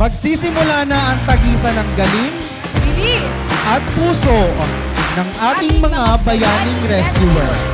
Magsisimula na ang tagisan ng galing Bilis! at puso ng ating mga bayaning rescuer.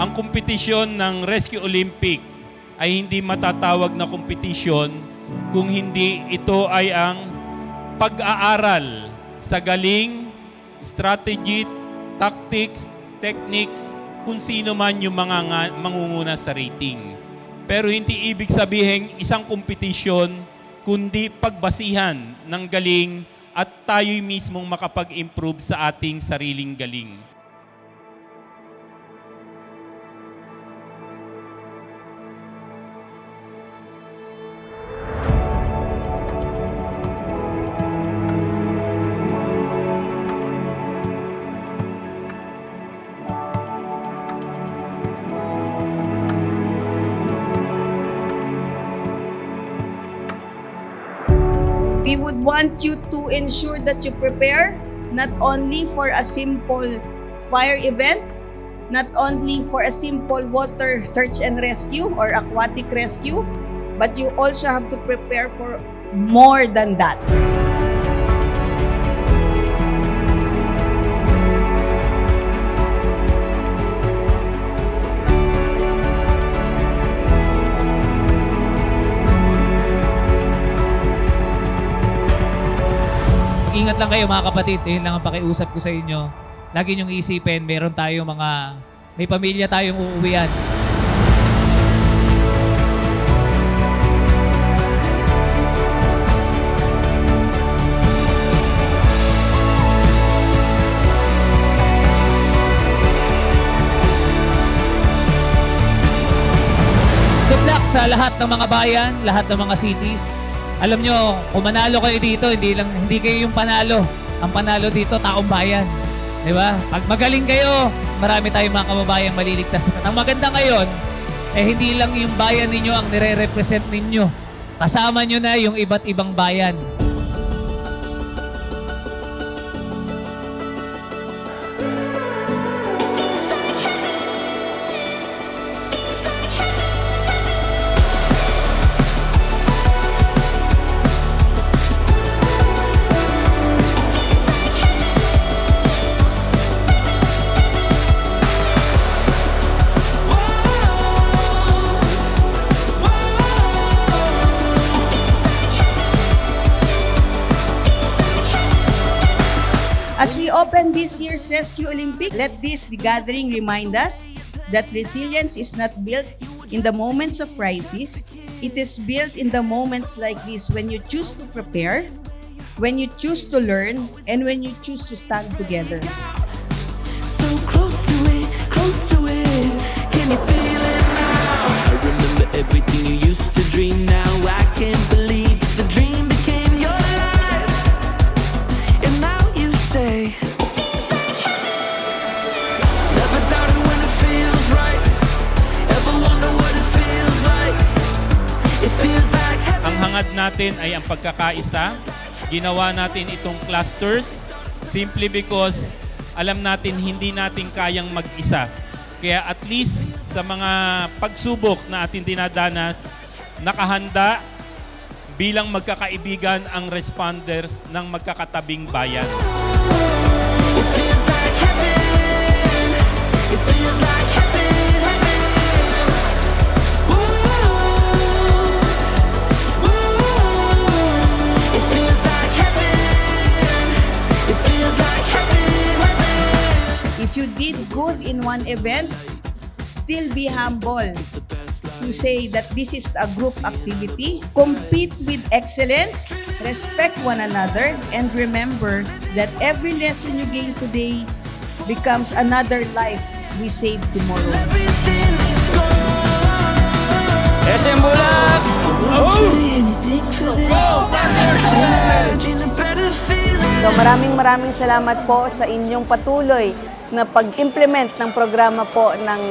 Ang kompetisyon ng Rescue Olympic ay hindi matatawag na kompetisyon kung hindi ito ay ang pag-aaral sa galing, strategy, tactics, techniques, kung sino man yung mga mangunguna sa rating. Pero hindi ibig sabihin isang kompetisyon, kundi pagbasihan ng galing at tayo'y mismong makapag-improve sa ating sariling galing. We would want you to ensure that you prepare not only for a simple fire event, not only for a simple water search and rescue or aquatic rescue, but you also have to prepare for more than that. Ingat lang kayo mga kapatid, yun lang ang pakiusap ko sa inyo. Lagi niyong isipin, meron tayong may pamilya tayong uuwian. Good luck sa lahat ng mga bayan, lahat ng mga cities. Alam nyo, kung manalo kayo dito, hindi kayo yung panalo. Ang panalo dito, taong bayan. Di ba? Pag magaling kayo, marami tayong mga kababayang maliligtas. At ang maganda ngayon, hindi lang yung bayan ninyo ang nire-represent ninyo. Kasama nyo na yung iba't ibang bayan. As we open this year's Rescue Olympic, let the gathering remind us that resilience is not built in the moments of crisis. It is built in the moments like this when you choose to prepare, when you choose to learn, and when you choose to stand together. So close to it, can you feel it now? I remember everything you used to dream. Now I can't believe the dream became your life. And now you say never doubted when it feels right. Ever wonder what it feels like? It feels like heaven. Ang hangad natin ay ang pagkakaisa. Ginawa natin itong clusters simply because alam natin hindi natin kayang mag-isa. Kaya at least sa mga pagsubok na ating dinadanas, nakahanda bilang magkakaibigan ang responders ng magkakatabing bayan. It feels like heaven. It feels like heaven, heaven. Ooh, ooh. It feels like heaven. It feels like heaven, heaven. If you did good in one event, still be humble to say that this is a group activity. Compete with excellence, respect one another, and remember that every lesson you gain today becomes another life we save tomorrow. Everything is gone. SM Bulag! I won't trade anything for this. Imagine a better feeling. So maraming salamat po sa inyong patuloy na pag-implement ng programa po ng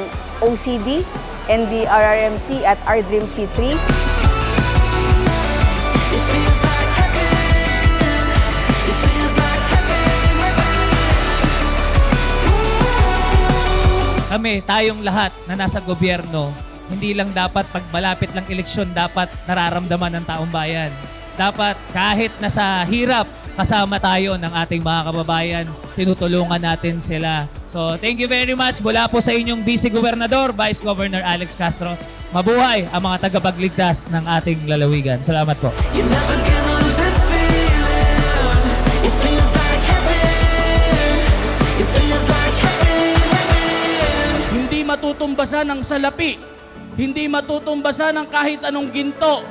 OCD and the RRMC at Our Dream C3. It feels like heaven. It feels like heaven, heaven. Kami, tayong lahat na nasa gobyerno, hindi lang dapat pag malapit lang eleksyon, dapat nararamdaman ng taong bayan. Dapat kahit nasa hirap, kasama tayo ng ating mga kababayan, tinutulungan natin sila. So, thank you very much mula po sa inyong Vice Gobernador, Vice Governor Alex Castro. Mabuhay ang mga tagapagligtas ng ating lalawigan. Salamat po. You're never gonna lose this feeling. It feels like heaven. It feels like heaven, heaven. Hindi matutumbasan ng salapi. Hindi matutumbasan ng kahit anong ginto.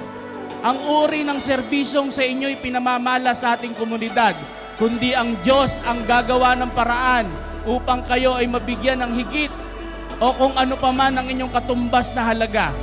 Ang uri ng serbisyong sa inyo'y pinamamala sa ating komunidad, kundi ang Diyos ang gagawa ng paraan upang kayo ay mabigyan ng higit o kung ano pa man ang inyong katumbas na halaga.